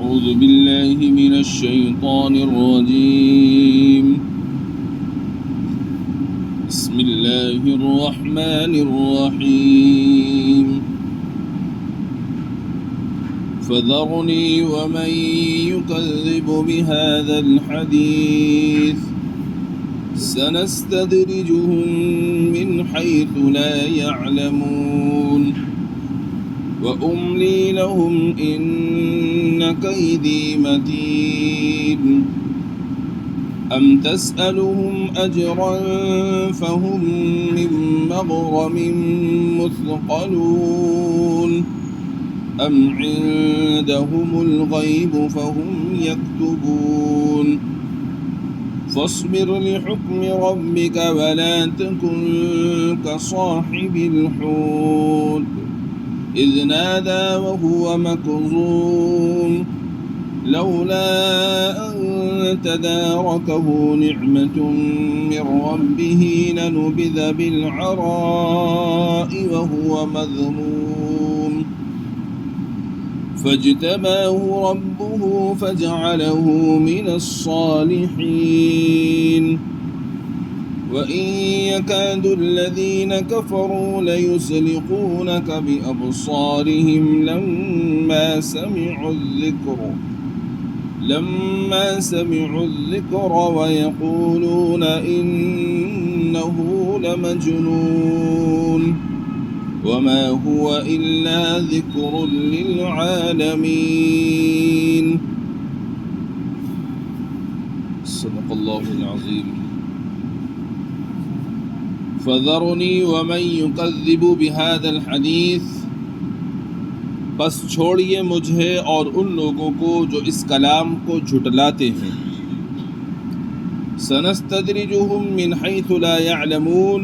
أعوذ بالله من الشيطان الرجيم. بسم الله الرحمن الرحيم. فذرني ومن يكذب بهذا الحديث سنستدرجهم من حيث لا يعلمون وأملي لهم إن كيدي متين أم تسألهم أجرا فهم من مغرم مثقلون أم عندهم الغيب فهم يكتبون فاصبر لحكم ربك ولا تكن كصاحب الحوت إذ نادى وهو مكظوم لولا أن تداركه نعمة من ربه لنبذ بالعراء وهو مذموم فاجتباه ربه فجعله من الصالحين وإن يكاد الذين كفروا ليزلقونك بأبصارهم لما سمعوا الذكر ويقولون إنه لمجنون وما هو إلا ذكر للعالمين. صدق الله العظيم. فذرنی ومن یکذب بہذا الحدیث، بس چھوڑیے مجھے اور ان لوگوں کو جو اس کلام کو جھٹلاتے ہیں. سنستدرجہم من حیث لا یعلمون،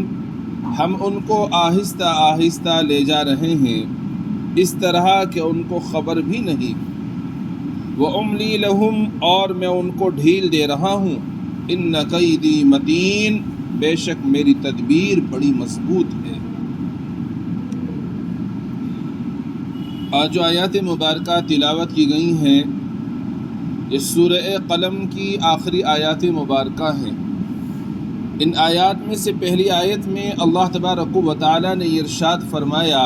ہم ان کو آہستہ آہستہ لے جا رہے ہیں اس طرح کہ ان کو خبر بھی نہیں. وَأُمْلِي لَهُمْ، اور میں ان کو ڈھیل دے رہا ہوں. إِنَّ كَيْدِي مَتِينٌ، بے شک میری تدبیر بڑی مضبوط ہے. آج جو آیات مبارکہ تلاوت کی گئی ہیں یہ سورہ قلم کی آخری آیات مبارکہ ہیں. ان آیات میں سے پہلی آیت میں اللہ تبارک و تعالی نے ارشاد فرمایا،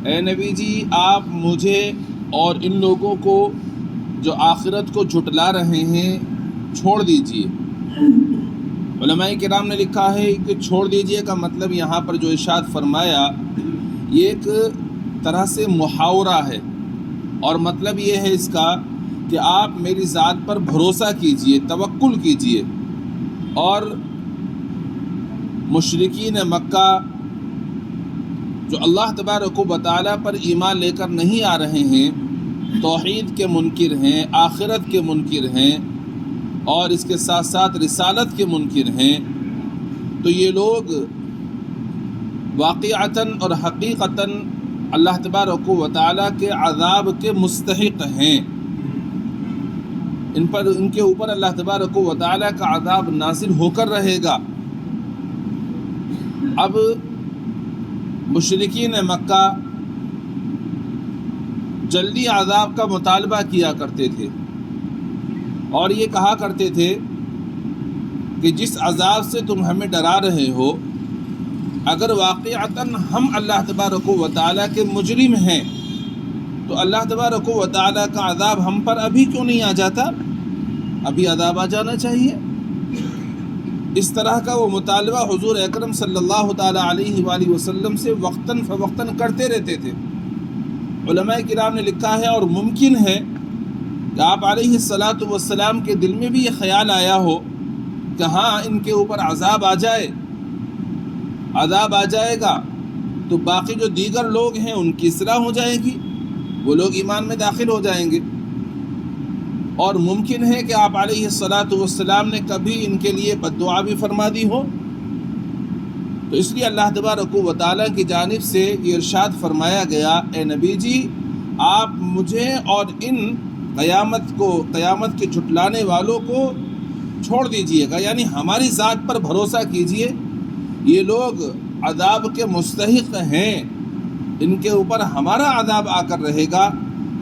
اے نبی جی آپ مجھے اور ان لوگوں کو جو آخرت کو جھٹلا رہے ہیں چھوڑ دیجئے. علماء کرام نے لکھا ہے کہ چھوڑ دیجئے کا مطلب یہاں پر جو ارشاد فرمایا یہ ایک طرح سے محاورہ ہے، اور مطلب یہ ہے اس کا کہ آپ میری ذات پر بھروسہ کیجئے، توکل کیجئے. اور مشرکین مکہ جو اللہ تبارک و تعالی پر ایمان لے کر نہیں آ رہے ہیں، توحید کے منکر ہیں، آخرت کے منکر ہیں، اور اس کے ساتھ ساتھ رسالت کے منکر ہیں، تو یہ لوگ واقعتاً اور حقیقتاً اللہ تبارک و تعالیٰ کے عذاب کے مستحق ہیں. ان کے اوپر اللہ تبارک و تعالیٰ کا عذاب نازل ہو کر رہے گا. اب مشرکین مکہ جلدی عذاب کا مطالبہ کیا کرتے تھے اور یہ کہا کرتے تھے کہ جس عذاب سے تم ہمیں ڈرا رہے ہو، اگر واقعتاً ہم اللہ تبارک و تعالیٰ کے مجرم ہیں تو اللہ تبارک و تعالیٰ کا عذاب ہم پر ابھی کیوں نہیں آ جاتا؟ ابھی عذاب آ جانا چاہیے. اس طرح کا وہ مطالبہ حضور اکرم صلی اللہ تعالیٰ علیہ وآلہ وسلم سے وقتاً فوقتاً کرتے رہتے تھے. علماء کرام نے لکھا ہے اور ممکن ہے کہ آپ علیہ الصلاۃ والسلام کے دل میں بھی یہ خیال آیا ہو کہ ہاں ان کے اوپر عذاب آ جائے گا تو باقی جو دیگر لوگ ہیں ان کی اصلاح ہو جائے گی، وہ لوگ ایمان میں داخل ہو جائیں گے. اور ممکن ہے کہ آپ علیہ الصلاۃ والسلام نے کبھی ان کے لیے بد دعا بھی فرما دی ہو. تو اس لیے اللہ تبارک و تعالیٰ کی جانب سے یہ ارشاد فرمایا گیا، اے نبی جی آپ مجھے اور ان قیامت کے جھٹلانے والوں کو چھوڑ دیجئے گا، یعنی ہماری ذات پر بھروسہ کیجئے. یہ لوگ عذاب کے مستحق ہیں، ان کے اوپر ہمارا عذاب آ کر رہے گا،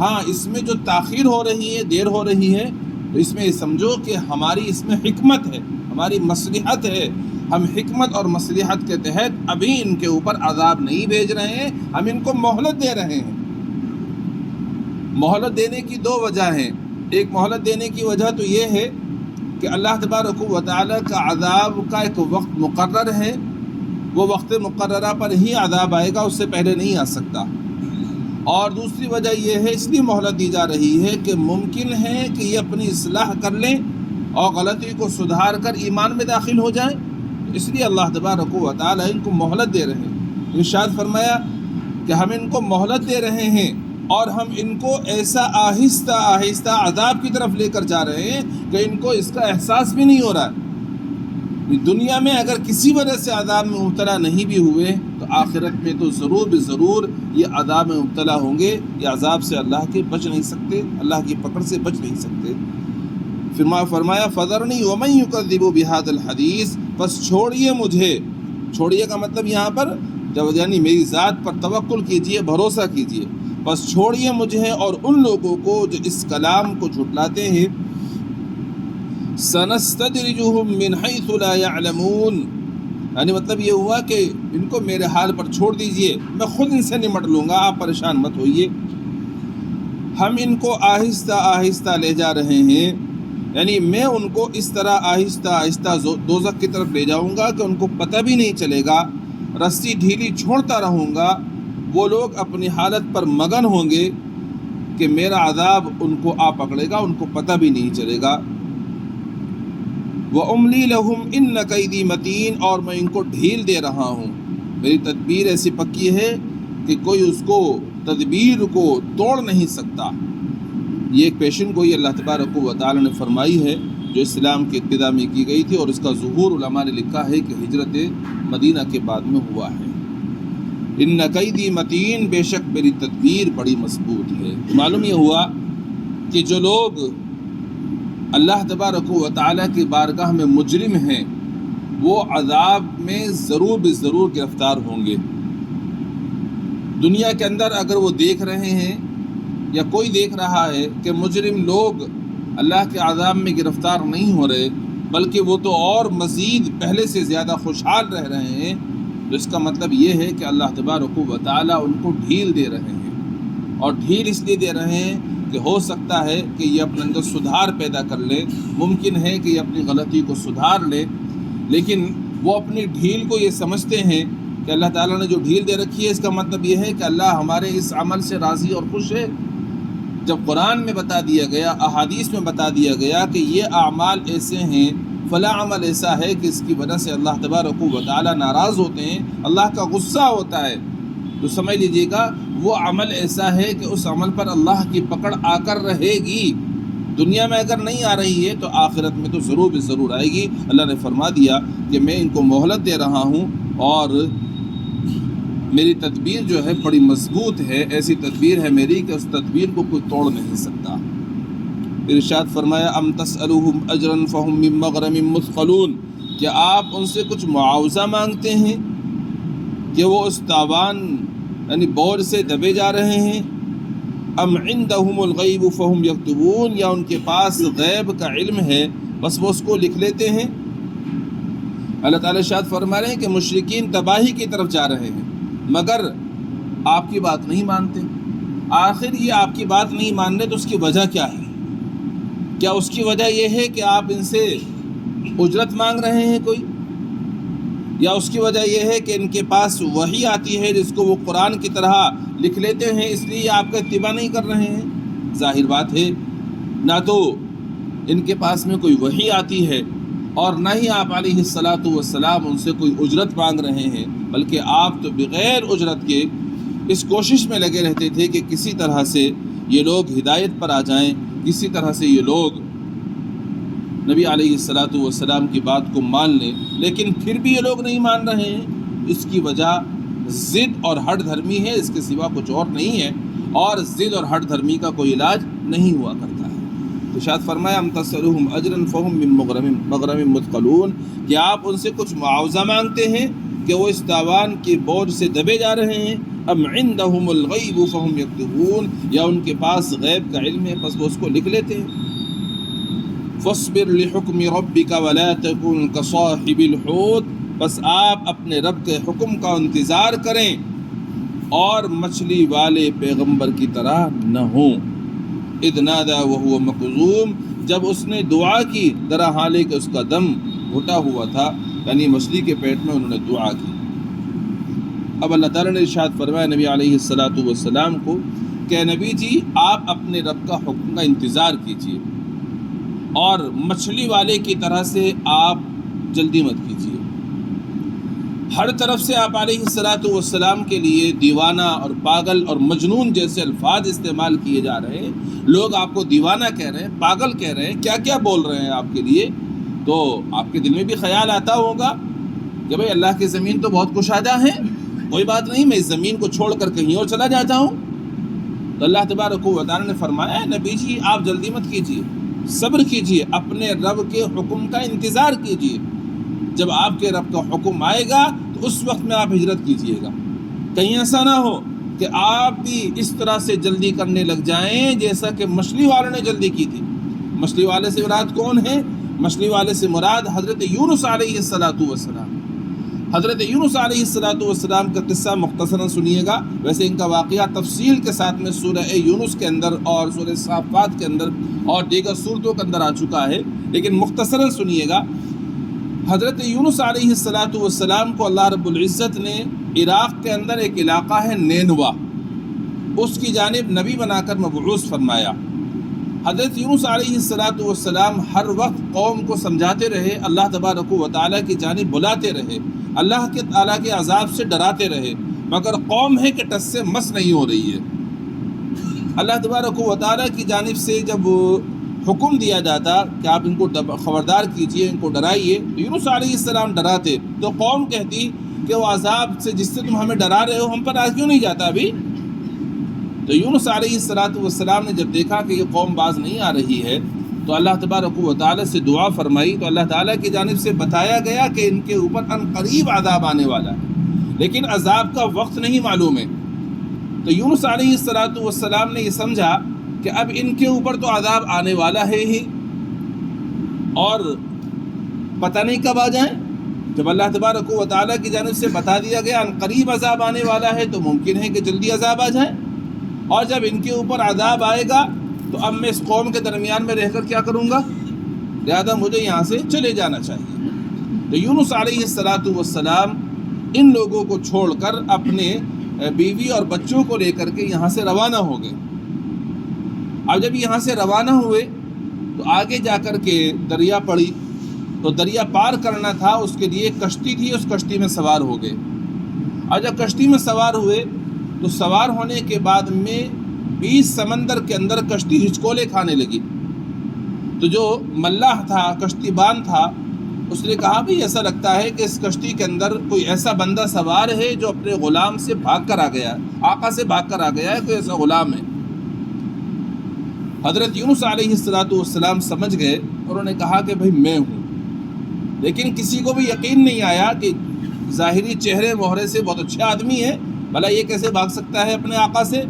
ہاں اس میں جو تاخیر ہو رہی ہے، دیر ہو رہی ہے، تو اس میں یہ سمجھو کہ ہماری اس میں حکمت ہے، ہماری مصلحت ہے، ہم حکمت اور مصلحت کے تحت ابھی ان کے اوپر عذاب نہیں بھیج رہے ہیں، ہم ان کو مہلت دے رہے ہیں۔ مہلت دینے کی دو وجہ ہیں۔ ایک مہلت دینے کی وجہ تو یہ ہے کہ اللہ تبارک و تعالیٰ کا عذاب کا ایک وقت مقرر ہے، وہ وقت مقررہ پر ہی عذاب آئے گا، اس سے پہلے نہیں آ سکتا۔ اور دوسری وجہ یہ ہے، اس لیے مہلت دی جا رہی ہے کہ ممکن ہے کہ یہ اپنی اصلاح کر لیں اور غلطی کو سدھار کر ایمان میں داخل ہو جائیں، اس لیے اللہ تبارک و تعالیٰ ان کو مہلت دے رہے ہیں۔ ارشاد فرمایا کہ ہم ان کو مہلت دے رہے ہیں اور ہم ان کو ایسا آہستہ آہستہ عذاب کی طرف لے کر جا رہے ہیں کہ ان کو اس کا احساس بھی نہیں ہو رہا ہے۔ دنیا میں اگر کسی وجہ سے عذاب میں مبتلا نہیں بھی ہوئے تو آخرت میں تو ضرور بضرور یہ عذاب میں مبتلا ہوں گے، یہ عذاب سے اللہ کے بچ نہیں سکتے، اللہ کی پکڑ سے بچ نہیں سکتے۔ فرمایا فَذَرْنِي وَمَنْ يُكَذِّبُ بِهَذَا الْحَدِيثِ، بس چھوڑیے مجھے، چھوڑیے کا مطلب یہاں پر یعنی میری ذات پر توکل کیجئے، بھروسہ کیجئے، بس چھوڑیے مجھے اور ان لوگوں کو جو اس کلام کو جھٹلاتے ہیں۔ سَنَسْتَدْرِجُهُمْ مِنْ حَيْثُ لَا يَعْلَمُونَ، یعنی مطلب یہ ہوا کہ ان کو میرے حال پر چھوڑ دیجئے، میں خود ان سے نمٹ لوں گا، آپ پریشان مت ہوئیے۔ ہم ان کو آہستہ آہستہ لے جا رہے ہیں، یعنی میں ان کو اس طرح آہستہ آہستہ دوزخ کی طرف لے جاؤں گا کہ ان کو پتہ بھی نہیں چلے گا، رسی ڈھیلی چھوڑتا رہوں گا، وہ لوگ اپنی حالت پر مگن ہوں گے کہ میرا عذاب ان کو آ پکڑے گا، ان کو پتہ بھی نہیں چلے گا۔ وَأُمْلِي لَهُمْ إِنَّ كَيْدِي مَتِينٌ، اور میں ان کو ڈھیل دے رہا ہوں، میری تدبیر ایسی پکی ہے کہ کوئی اس کو تدبیر کو توڑ نہیں سکتا۔ یہ ایک پیشن گوئی اللہ تبارک و تعالیٰ نے فرمائی ہے جو اسلام کے ابتدا میں کی گئی تھی، اور اس کا ظہور علماء نے لکھا ہے کہ ہجرت مدینہ کے بعد میں ہوا ہے۔ ان قیدی متین، بے شک میری تدبیر بڑی مضبوط ہے۔ معلوم یہ ہوا کہ جو لوگ اللہ تبارک و تعالیٰ کی بارگاہ میں مجرم ہیں وہ عذاب میں ضرور بضرور گرفتار ہوں گے۔ دنیا کے اندر اگر وہ دیکھ رہے ہیں یا کوئی دیکھ رہا ہے کہ مجرم لوگ اللہ کے عذاب میں گرفتار نہیں ہو رہے بلکہ وہ تو اور مزید پہلے سے زیادہ خوشحال رہ رہے ہیں، تو اس کا مطلب یہ ہے کہ اللہ تبارک و تعالیٰ ان کو ڈھیل دے رہے ہیں، اور ڈھیل اس لیے دے رہے ہیں کہ ہو سکتا ہے کہ یہ اپنے اندر سدھار پیدا کر لے، ممکن ہے کہ یہ اپنی غلطی کو سدھار لے، لیکن وہ اپنی ڈھیل کو یہ سمجھتے ہیں کہ اللہ تعالیٰ نے جو ڈھیل دے رکھی ہے اس کا مطلب یہ ہے کہ اللہ ہمارے اس عمل سے راضی اور خوش ہے۔ جب قرآن میں بتا دیا گیا، احادیث میں بتا دیا گیا کہ یہ اعمال ایسے ہیں، فلاں عمل ایسا ہے کہ اس کی وجہ سے اللہ تبارک و تعالیٰ ناراض ہوتے ہیں، اللہ کا غصہ ہوتا ہے، تو سمجھ لیجیے گا وہ عمل ایسا ہے کہ اس عمل پر اللہ کی پکڑ آ کر رہے گی۔ دنیا میں اگر نہیں آ رہی ہے تو آخرت میں تو ضرور ضرور آئے گی۔ اللہ نے فرما دیا کہ میں ان کو مہلت دے رہا ہوں اور میری تدبیر جو ہے بڑی مضبوط ہے، ایسی تدبیر ہے میری کہ اس تدبیر کو کوئی توڑ نہیں سکتا۔ ارشاد فرمایا ام تسألوہم اجرا فہم من مغرم مثقلون، کیا آپ ان سے کچھ معاوضہ مانگتے ہیں کہ وہ اس تاوان یعنی بوجھ سے دبے جا رہے ہیں؟ ام عندہم الغیب فہم یکتبون، یا ان کے پاس غیب کا علم ہے بس وہ اس کو لکھ لیتے ہیں؟ اللہ تعالیٰ ارشاد فرما رہے ہیں کہ مشرکین تباہی کی طرف جا رہے ہیں مگر آپ کی بات نہیں مانتے۔ آخر یہ آپ کی بات نہیں ماننے تو اس کی وجہ کیا ہے؟ کیا اس کی وجہ یہ ہے کہ آپ ان سے اجرت مانگ رہے ہیں کوئی، یا اس کی وجہ یہ ہے کہ ان کے پاس وحی آتی ہے جس کو وہ قرآن کی طرح لکھ لیتے ہیں اس لیے آپ کا اتباع نہیں کر رہے ہیں؟ ظاہر بات ہے نہ تو ان کے پاس میں کوئی وحی آتی ہے اور نہ ہی آپ علیہ الصلاۃ والسلام ان سے کوئی اجرت مانگ رہے ہیں، بلکہ آپ تو بغیر اجرت کے اس کوشش میں لگے رہتے تھے کہ کسی طرح سے یہ لوگ ہدایت پر آ جائیں، کسی طرح سے یہ لوگ نبی علیہ الصلاۃ والسلام کی بات کو مان لیں، لیکن پھر بھی یہ لوگ نہیں مان رہے ہیں۔ اس کی وجہ ضد اور ہٹ دھرمی ہے، اس کے سوا کچھ اور نہیں ہے، اور ضد اور ہٹ دھرمی کا کوئی علاج نہیں ہوا کرتا ہے۔ ارشاد فرمایا ام تسألوہم اجرا فہم من مغرم مثقلون، کہ آپ ان سے کچھ معاوضہ مانگتے ہیں کہ وہ اس تاوان کے بوجھ سے دبے جا رہے ہیں؟ ام عندهم الغیب فهم یکتبون، یا ان کے پاس غیب کا علم ہے بس وہ اس کو لکھ لیتے ہیں۔ فاصبر لحکم ربک ولا تکن کصاحب الحوت، بس آپ اپنے رب کے حکم کا انتظار کریں اور مچھلی والے پیغمبر کی طرح نہ ہوں۔ اذ نادا وهو مکظوم، جب اس نے دعا کی درا حالے کہ اس کا دم گھٹا ہوا تھا، یعنی مچھلی کے پیٹ میں انہوں نے دعا کی۔ اب اللہ تعالیٰ نے ارشاد فرمایا نبی علیہ السلام کو کہ نبی جی آپ اپنے رب کا حکم کا انتظار کیجیے اور مچھلی والے کی طرح سے آپ جلدی مت کیجیے۔ ہر طرف سے آپ علیہ السلام کے لیے دیوانہ اور پاگل اور مجنون جیسے الفاظ استعمال کیے جا رہے ہیں، لوگ آپ کو دیوانہ کہہ رہے ہیں، پاگل کہہ رہے ہیں، کیا کیا بول رہے ہیں آپ کے لیے، تو آپ کے دل میں بھی خیال آتا ہوگا کہ بھئی اللہ کی زمین تو بہت کشادہ ہے، کوئی بات نہیں، میں اس زمین کو چھوڑ کر کہیں اور چلا جاتا ہوں۔ تو اللہ تبارک و تعالیٰ نے فرمایا نبی جی آپ جلدی مت کیجیے، صبر کیجیے، اپنے رب کے حکم کا انتظار کیجیے، جب آپ کے رب کا حکم آئے گا تو اس وقت میں آپ ہجرت کیجیے گا۔ کہیں ایسا نہ ہو کہ آپ بھی اس طرح سے جلدی کرنے لگ جائیں جیسا کہ مچھلی والوں نے جلدی کی تھی۔ مچھلی والے سے مراد کون ہے؟ مچھلی والے سے مراد حضرت یونس علیہ السلام۔ حضرت یونس علیہ السلام کا قصہ مختصراً سنیے گا، ویسے ان کا واقعہ تفصیل کے ساتھ میں سورہ یونس کے اندر اور سورہ صافات کے اندر اور دیگر سورتوں کے اندر آ چکا ہے، لیکن مختصراً سنیے گا۔ حضرت یونس علیہ السلام کو اللہ رب العزت نے عراق کے اندر ایک علاقہ ہے نینوا، اس کی جانب نبی بنا کر مبعوث فرمایا۔ حضرت یونس علیہ السلام ہر وقت قوم کو سمجھاتے رہے، اللہ تبارک و تعالیٰ کی جانب بلاتے رہے، اللہ کے تعالیٰ کے عذاب سے ڈراتے رہے، مگر قوم ہے کہ ٹس سے مس نہیں ہو رہی ہے۔ اللہ تبارک و تعالیٰ کی جانب سے جب حکم دیا جاتا کہ آپ ان کو خبردار کیجئے، ان کو ڈرائیے، تو یونس علیہ السلام ڈراتے تو قوم کہتی کہ وہ عذاب سے جس سے تم ہمیں ڈرا رہے ہو ہم پر آج کیوں نہیں جاتا ابھی؟ تو یونس علیہ السلام نے جب دیکھا کہ یہ قوم باز نہیں آ رہی ہے تو اللہ تبارک و تعالیٰ سے دعا فرمائی، تو اللہ تعالیٰ کی جانب سے بتایا گیا کہ ان کے اوپر ان قریب عذاب آنے والا ہے، لیکن عذاب کا وقت نہیں معلوم ہے۔ تو یونس علیہ السلام نے یہ سمجھا کہ اب ان کے اوپر تو عذاب آنے والا ہے ہی، اور پتہ نہیں کب آ جائیں۔ جب اللہ تبارک و تعالیٰ کی جانب سے بتا دیا گیا ان قریب عذاب آنے والا ہے تو ممکن ہے کہ جلدی عذاب آ جائے، اور جب ان کے اوپر عذاب آئے گا تو اب میں اس قوم کے درمیان میں رہ کر کیا کروں گا، لہذا مجھے یہاں سے چلے جانا چاہیے۔ تو یونس علیہ السلام ان لوگوں کو چھوڑ کر اپنے بیوی اور بچوں کو لے کر کے یہاں سے روانہ ہو گئے۔ اب جب یہاں سے روانہ ہوئے تو آگے جا کر کے دریا پڑی، تو دریا پار کرنا تھا، اس کے لیے کشتی تھی، اس کشتی میں سوار ہو گئے۔ اور جب کشتی میں سوار ہوئے تو سوار ہونے کے بعد میں 20 سمندر کے اندر کشتی ہچکولے کھانے لگی۔ تو جو ملاح تھا، کشتی بان تھا، اس نے کہا بھی ایسا لگتا ہے کہ اس کشتی کے اندر کوئی ایسا بندہ سوار ہے جو اپنے غلام سے بھاگ کر آ گیا ہے، آقا سے بھاگ کر آ گیا ہے، کوئی ایسا غلام ہے۔ حضرت یونس علیہ السلام سمجھ گئے، انہوں نے کہا کہ بھئی میں ہوں، لیکن کسی کو بھی یقین نہیں آیا کہ ظاہری چہرے مہرے سے بہت اچھا آدمی ہے، بھلا یہ کیسے بھاگ سکتا ہے اپنے آقا سے،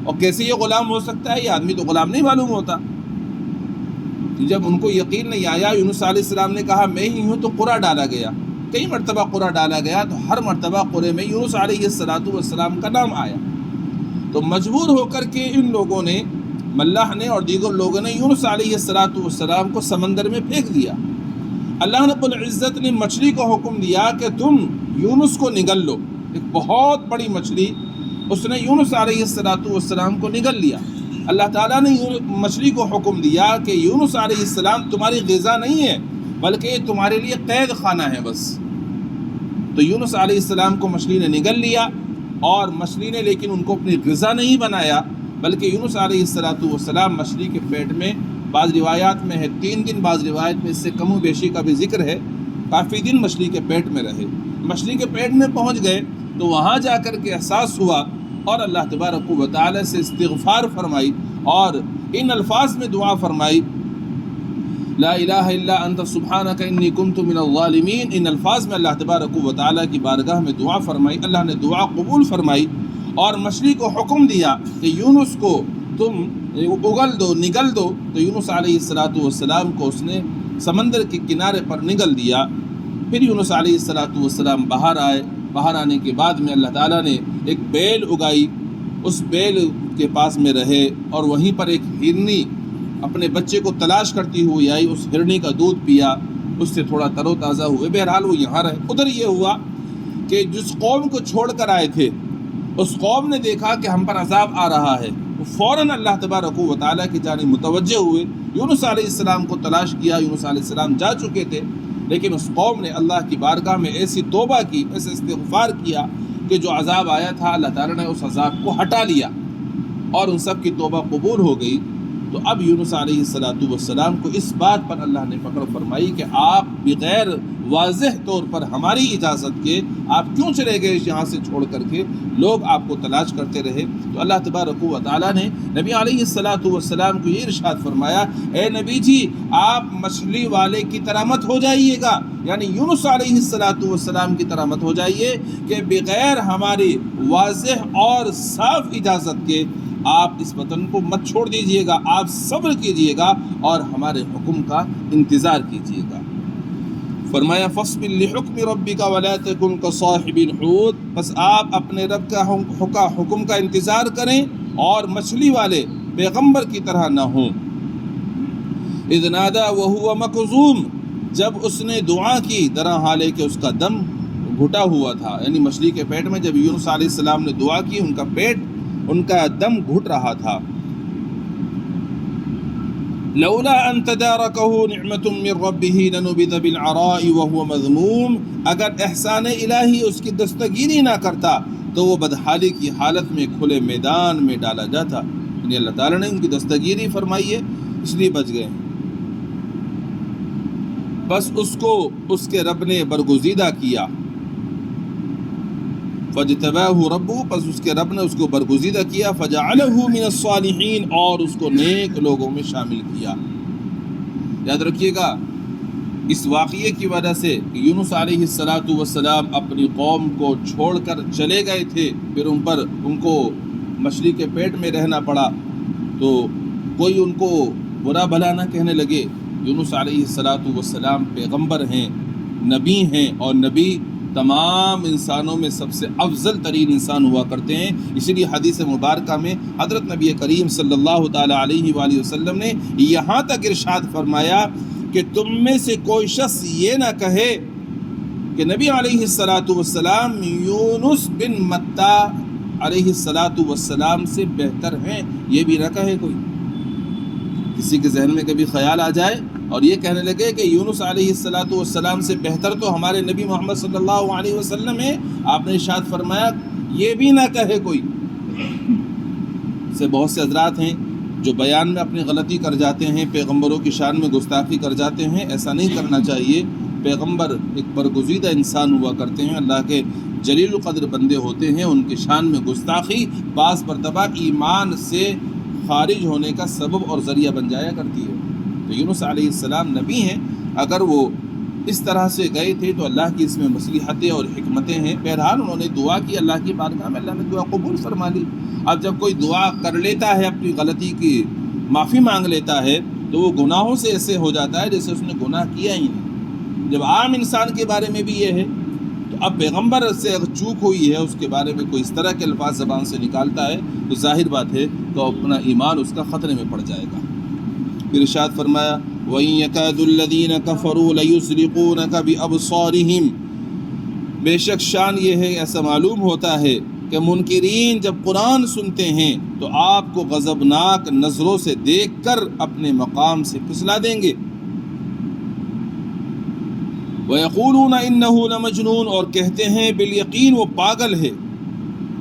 اور کیسے یہ غلام ہو سکتا ہے، یہ آدمی تو غلام نہیں معلوم ہوتا۔ جب ان کو یقین نہیں آیا، یونس علیہ السلام نے کہا میں ہی ہوں، تو قرعہ ڈالا گیا، کئی مرتبہ قرعہ ڈالا گیا، تو ہر مرتبہ قرعے میں یونس علیہ السلام کا نام آیا۔ تو مجبور ہو کر کے ان لوگوں نے، ملاح نے اور دیگر لوگوں نے یونس علیہ السلام کو سمندر میں پھینک دیا۔ اللہ رب العزت نے مچھلی کو حکم دیا کہ تم یونس کو نگل لو، ایک بہت بڑی مچھلی، اس نے یونس علیہ السلام کو نگل لیا۔ اللہ تعالیٰ نے مچھلی کو حکم دیا کہ یونس علیہ السلام تمہاری غذا نہیں ہے بلکہ یہ تمہارے لیے قید خانہ ہے بس۔ تو یونس علیہ السلام کو مچھلی نے نگل لیا، اور مچھلی نے لیکن ان کو اپنی غذا نہیں بنایا، بلکہ یونس علیہ السلام مچھلی کے پیٹ میں، بعض روایات میں ہے 3 دن، بعض روایت میں اس سے کم و بیشی کا بھی ذکر ہے، کافی دن مچھلی کے پیٹ میں رہے۔ مچھلی کے پیٹ میں پہنچ گئے تو وہاں جا کر کے احساس ہوا، اور اللہ تبارک و تعالی سے استغفار فرمائی اور ان الفاظ میں دعا فرمائی، لا الہ الا انت سبحانک انی کنت من الظالمین۔ ان الفاظ میں اللہ تبارک و تعالی کی بارگاہ میں دعا فرمائی، اللہ نے دعا قبول فرمائی، اور مچھلی کو حکم دیا کہ یونس کو تم اگل دو، نگل دو، تو یونس علیہ السلام کو اس نے سمندر کے کنارے پر نگل دیا۔ پھر یونس علیہ السلام باہر آئے۔ باہر آنے کے بعد میں اللہ تعالیٰ نے ایک بیل اگائی، اس بیل کے پاس میں رہے، اور وہیں پر ایک ہرنی اپنے بچے کو تلاش کرتی ہوئی آئی، اس ہرنی کا دودھ پیا، اس سے تھوڑا تر و تازہ ہوئے۔ بہرحال وہ یہاں رہے۔ ادھر یہ ہوا کہ جس قوم کو چھوڑ کر آئے تھے اس قوم نے دیکھا کہ ہم پر عذاب آ رہا ہے، وہ فوراً اللہ تبارک و تعالیٰ کی جانب متوجہ ہوئے، یونس علیہ السلام کو تلاش کیا۔ یونس علیہ السلام جا چکے تھے، لیکن اس قوم نے اللہ کی بارگاہ میں ایسی توبہ کی، ایسے استغفار کیا کہ جو عذاب آیا تھا اللہ تعالیٰ نے اس عذاب کو ہٹا لیا اور ان سب کی توبہ قبول ہو گئی۔ تو اب یونس علیہ السلام کو اس بات پر اللہ نے پکڑ فرمائی کہ آپ بغیر واضح طور پر ہماری اجازت کے آپ کیوں چلے گئے یہاں سے چھوڑ کر کے، لوگ آپ کو تلاش کرتے رہے۔ تو اللہ تبارک و تعالیٰ نے نبی علیہ السلام کو یہ ارشاد فرمایا، اے نبی جی آپ مچھلی والے کی طرح مت ہو جائیے گا، یعنی یونس علیہ السلام کی طرح مت ہو جائیے کہ بغیر ہماری واضح اور صاف اجازت کے آپ اس وطن کو مت چھوڑ دیجئے گا، آپ صبر کیجئے گا اور ہمارے حکم کا انتظار کیجئے گا۔ فرمایا فاصبر لحکم ربک ولا تکن کصاحب الحوت، بس آپ اپنے رب کا حکم کا انتظار کریں اور مچھلی والے پیغمبر کی طرح نہ ہوں۔ اذ نادى وهو مکظوم، جب اس نے دعا کی درا حالے کہ اس کا دم گھٹا ہوا تھا، یعنی مچھلی کے پیٹ میں جب یونس علیہ السلام نے دعا کی ان کا دم گھٹ رہا تھا۔ لولا ان تداركه نعمة من ربه لنبذ بالعراء وهو مذموم، اگر احسان الہی اس کی دستگیری نہ کرتا تو وہ بدحالی کی حالت میں کھلے میدان میں ڈالا جاتا، یعنی اللہ تعالیٰ نے ان کی دستگیری فرمائی ہے اس لیے بچ گئے، بس اس کو اس کے رب نے برگزیدہ کیا۔ فاجتباہ ربہ، پس اس کے رب نے اس کو برگزیدہ کیا، فجعلہ من الصالحین، اور اس کو نیک لوگوں میں شامل کیا۔ یاد رکھیے گا اس واقعے کی وجہ سے کہ یونس علیہ السلام اپنی قوم کو چھوڑ کر چلے گئے تھے، پھر ان کو مچھلی کے پیٹ میں رہنا پڑا، تو کوئی ان کو برا بھلا نہ کہنے لگے۔ یونس علیہ السلام پیغمبر ہیں، نبی ہیں، اور نبی تمام انسانوں میں سب سے افضل ترین انسان ہوا کرتے ہیں۔ اسی لیے حدیث مبارکہ میں حضرت نبی کریم صلی اللہ تعالیٰ علیہ وآلہ وسلم نے یہاں تک ارشاد فرمایا کہ تم میں سے کوئی شخص یہ نہ کہے کہ نبی علیہ السلام یونس بن متیٰ علیہ السلام سے بہتر ہیں، یہ بھی نہ کہے کوئی۔ کسی کے ذہن میں کبھی خیال آ جائے اور یہ کہنے لگے کہ یونس علیہ السلام سے بہتر تو ہمارے نبی محمد صلی اللہ علیہ وسلم ہے، آپ نے ارشاد فرمایا یہ بھی نہ کہے کوئی۔ سے بہت سے حضرات ہیں جو بیان میں اپنی غلطی کر جاتے ہیں، پیغمبروں کی شان میں گستاخی کر جاتے ہیں، ایسا نہیں کرنا چاہیے۔ پیغمبر ایک برگزیدہ انسان ہوا کرتے ہیں، اللہ کے جلیل القدر بندے ہوتے ہیں، ان کی شان میں گستاخی بعض مرتبہ ایمان سے خارج ہونے کا سبب اور ذریعہ بن جایا کرتی ہے۔ تو یونس علیہ السلام نبی ہیں، اگر وہ اس طرح سے گئے تھے تو اللہ کی اس میں مصلحتیں اور حکمتیں ہیں۔ بہرحال انہوں نے دعا کی اللہ کی بارگاہ میں، اللہ نے دعا قبول فرما لی۔ اب جب کوئی دعا کر لیتا ہے، اپنی غلطی کی معافی مانگ لیتا ہے، تو وہ گناہوں سے ایسے ہو جاتا ہے جیسے اس نے گناہ کیا ہی نہیں۔ جب عام انسان کے بارے میں بھی یہ ہے، تو اب پیغمبر سے اگر چوک ہوئی ہے، اس کے بارے میں کوئی اس طرح کے الفاظ زبان سے نکالتا ہے تو ظاہر بات ہے تو اپنا ایمان اس کا خطرے میں پڑ جائے گا۔ پھر ارشاد فرمایا وَإِن يَكَادُ الَّذِينَ كَفَرُوا لَيُزْلِقُونَكَ بِأَبْصَارِهِمْ، بے شک شان یہ ہے، ایسا معلوم ہوتا ہے کہ منکرین جب قرآن سنتے ہیں تو آپ کو غضبناک نظروں سے دیکھ کر اپنے مقام سے پھسلا دیں گے۔ وَيَقُولُونَ إِنَّهُ لَمَجْنُونَ، اور کہتے ہیں بالیقین وہ پاگل ہے۔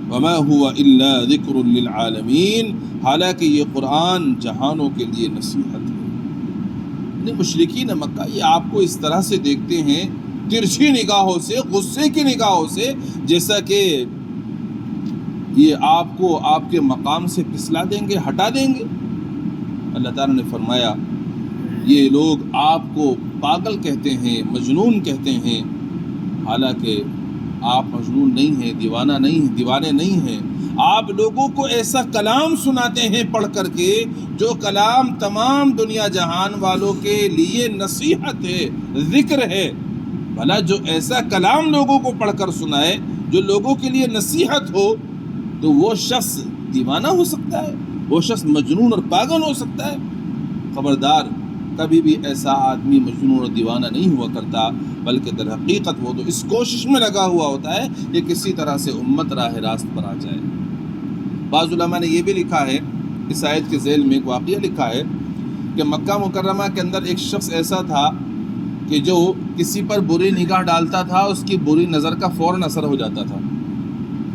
وَمَا هُوَ إِلَّا ذِكْرٌ لِلْعَالَمِينَ، حالانکہ یہ قرآن جہانوں کے لیے نصیحت ہے۔ مشرکین مکہ یہ آپ کو اس طرح سے دیکھتے ہیں، ترچھی نگاہوں سے، غصے کی نگاہوں سے، جیسا کہ یہ آپ کو آپ کے مقام سے پھسلا دیں گے، ہٹا دیں گے۔ اللہ تعالیٰ نے فرمایا یہ لوگ آپ کو پاگل کہتے ہیں، مجنون کہتے ہیں، حالانکہ آپ مجنون نہیں ہیں، دیوانے نہیں ہیں۔ آپ لوگوں کو ایسا کلام سناتے ہیں پڑھ کر کے جو کلام تمام دنیا جہان والوں کے لیے نصیحت ہے، ذکر ہے۔ بھلا جو ایسا کلام لوگوں کو پڑھ کر سنائے جو لوگوں کے لیے نصیحت ہو، تو وہ شخص دیوانہ ہو سکتا ہے، وہ شخص مجنون اور پاگل ہو سکتا ہے۔ خبردار، کبھی بھی ایسا آدمی مجنون اور دیوانہ نہیں ہوا کرتا، بلکہ در حقیقت وہ تو اس کوشش میں لگا ہوا ہوتا ہے کہ کسی طرح سے امت راہ راست پر آ جائے۔ بعض علماء نے یہ بھی لکھا ہے، اس آیت کے ذیل میں ایک واقعہ لکھا ہے کہ مکہ مکرمہ کے اندر ایک شخص ایسا تھا کہ جو کسی پر بری نگاہ ڈالتا تھا، اس کی بری نظر کا فوراً اثر ہو جاتا تھا۔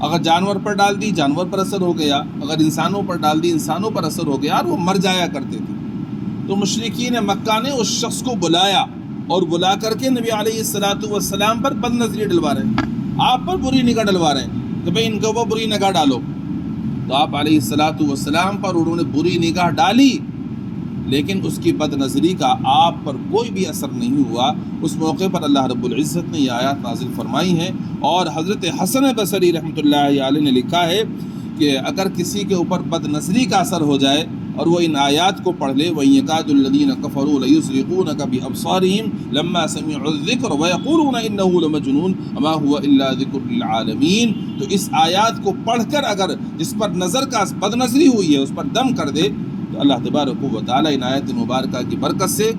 اگر جانور پر ڈال دی، جانور پر اثر ہو گیا، اگر انسانوں پر ڈال دی، انسانوں پر اثر ہو گیا، اور وہ مر جایا کرتے تھے۔ تو مشرکین مکہ نے اس شخص کو بلایا اور بلا کر کے نبی علیہ السلام پر بد نظری ڈلوا رہے ہیں، آپ پر بری نگاہ ڈلوا رہے ہیں کہ بھئی ان کو وہ بری نگاہ ڈالو۔ تو آپ علیہ السلام پر انہوں نے بری نگاہ ڈالی، لیکن اس کی بد نظری کا آپ پر کوئی بھی اثر نہیں ہوا۔ اس موقع پر اللہ رب العزت نے یہ آیات نازل فرمائی ہیں، اور حضرت حسن بصری رحمۃ اللہ علیہ نے لکھا ہے کہ اگر کسی کے اوپر بد نظری کا اثر ہو جائے اور وہ ان آیات کو پڑھ لے، وَإِن يَكَادُ الَّذِينَ كَفَرُوا لَيُزْلِقُونَكَ بِأَبْصَارِهِمْ لَمَّا سَمِعُوا الذِّكْرَ وَيَقُولُونَ إِنَّهُ لَمَجْنُونٌ وَمَا هُوَ إِلَّا ذِكْرٌ لِّلْعَالَمِينَ۔ تو اس آیات کو پڑھ کر اگر جس پر نظر کا بد نظری ہوئی ہے اس پر دم کر دے، تو اللہ تبارک و تعالیٰ ان آیات مبارکہ کی برکت سے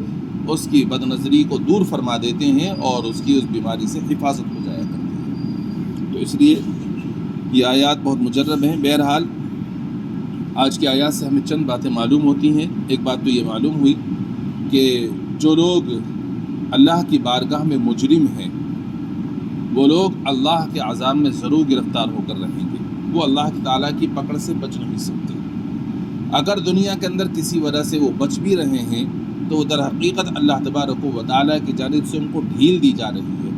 اس کی بد نظری کو دور فرما دیتے ہیں اور اس کی اس بیماری سے حفاظت ہو جایا کرتی ہے۔ تو اس لیے یہ آیات بہت مجرب ہیں۔ بہرحال آج کی آیات سے ہمیں چند باتیں معلوم ہوتی ہیں۔ ایک بات تو یہ معلوم ہوئی کہ جو لوگ اللہ کی بارگاہ میں مجرم ہیں، وہ لوگ اللہ کے عذاب میں ضرور گرفتار ہو کر رہیں گے، وہ اللہ تعالیٰ کی پکڑ سے بچ نہیں سکتے۔ اگر دنیا کے اندر کسی وجہ سے وہ بچ بھی رہے ہیں تو در حقیقت اللہ تبارک و تعالیٰ کی جانب سے ان کو ڈھیل دی جا رہی ہے،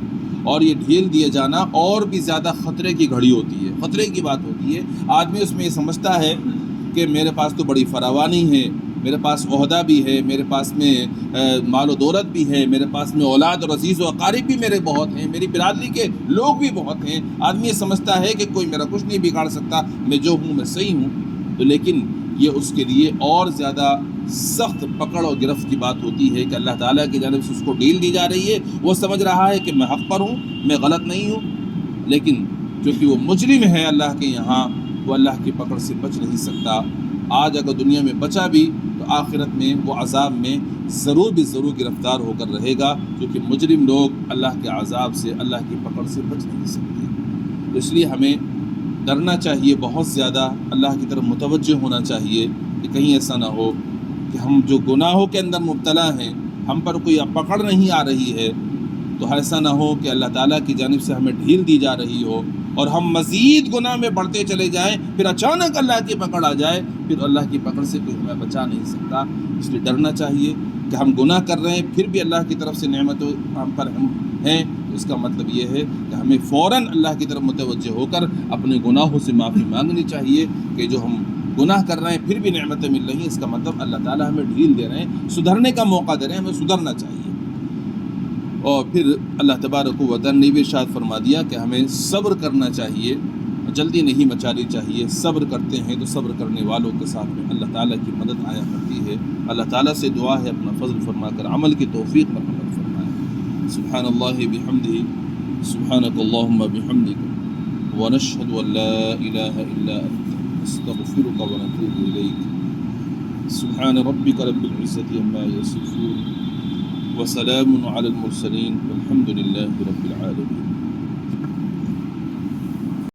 اور یہ ڈھیل دیے جانا اور بھی زیادہ خطرے کی گھڑی ہوتی ہے، خطرے کی بات ہوتی ہے۔ آدمی اس میں یہ سمجھتا ہے کہ میرے پاس تو بڑی فراوانی ہے، میرے پاس عہدہ بھی ہے، میرے پاس میں مال و دولت بھی ہے، میرے پاس میں اولاد اور عزیز و اقارب بھی میرے بہت ہیں، میری برادری کے لوگ بھی بہت ہیں۔ آدمی یہ سمجھتا ہے کہ کوئی میرا کچھ نہیں بگاڑ سکتا، میں جو ہوں میں صحیح ہوں۔ تو لیکن یہ اس کے لیے اور زیادہ سخت پکڑ اور گرفت کی بات ہوتی ہے کہ اللہ تعالیٰ کی جانب سے اس کو ڈھیل دی جا رہی ہے۔ وہ سمجھ رہا ہے کہ میں حق پر ہوں، میں غلط نہیں ہوں، لیکن چونکہ وہ مجرم ہے اللہ کے یہاں، وہ اللہ کی پکڑ سے بچ نہیں سکتا۔ آج اگر دنیا میں بچا بھی تو آخرت میں وہ عذاب میں ضرور گرفتار ہو کر رہے گا، کیونکہ مجرم لوگ اللہ کے عذاب سے، اللہ کی پکڑ سے بچ نہیں سکتے۔ تو اس لیے ہمیں ڈرنا چاہیے، بہت زیادہ اللہ کی طرف متوجہ ہونا چاہیے کہ کہیں ایسا نہ ہو کہ ہم جو گناہوں کے اندر مبتلا ہیں، ہم پر کوئی پکڑ نہیں آ رہی ہے، تو ایسا نہ ہو کہ اللہ تعالیٰ کی جانب سے ہمیں ڈھیل دی جا رہی ہو اور ہم مزید گناہ میں بڑھتے چلے جائیں، پھر اچانک اللہ کی پکڑ آ جائے، پھر اللہ کی پکڑ سے کوئی ہمیں بچا نہیں سکتا۔ اس لیے ڈرنا چاہیے کہ ہم گناہ کر رہے ہیں پھر بھی اللہ کی طرف سے نعمت ہم پر ہم ہیں، تو اس کا مطلب یہ ہے کہ ہمیں فوراً اللہ کی طرف متوجہ ہو کر اپنے گناہوں سے معافی مانگنی چاہیے کہ جو ہم گناہ کر رہے ہیں پھر بھی نعمتیں مل رہی ہیں، اس کا مطلب اللہ تعالیٰ ہمیں ڈھیل دے رہے ہیں، سدھرنے کا موقع دے رہے ہیں، ہمیں سدھرنا چاہیے۔ اور پھر اللہ تبارک و تعالیٰ نے بھی ارشاد فرما دیا کہ ہمیں صبر کرنا چاہیے، جلدی نہیں مچانی چاہیے۔ صبر کرتے ہیں تو صبر کرنے والوں کے ساتھ میں اللہ تعالیٰ کی مدد آیا کرتی ہے۔ اللہ تعالیٰ سے دعا ہے اپنا فضل فرما کر عمل کی توفیق مرحمت فرمائے۔ سبحان اللہ بحمدہ، سبحانک اللہم بحمدک، ونشہد ان لا الہ الا انت، نستغفرک ونتوب الیک۔ سبحان ربک رب العزة عما یصفون، وسلام علی المرسلین، والحمد للہ رب العالمین۔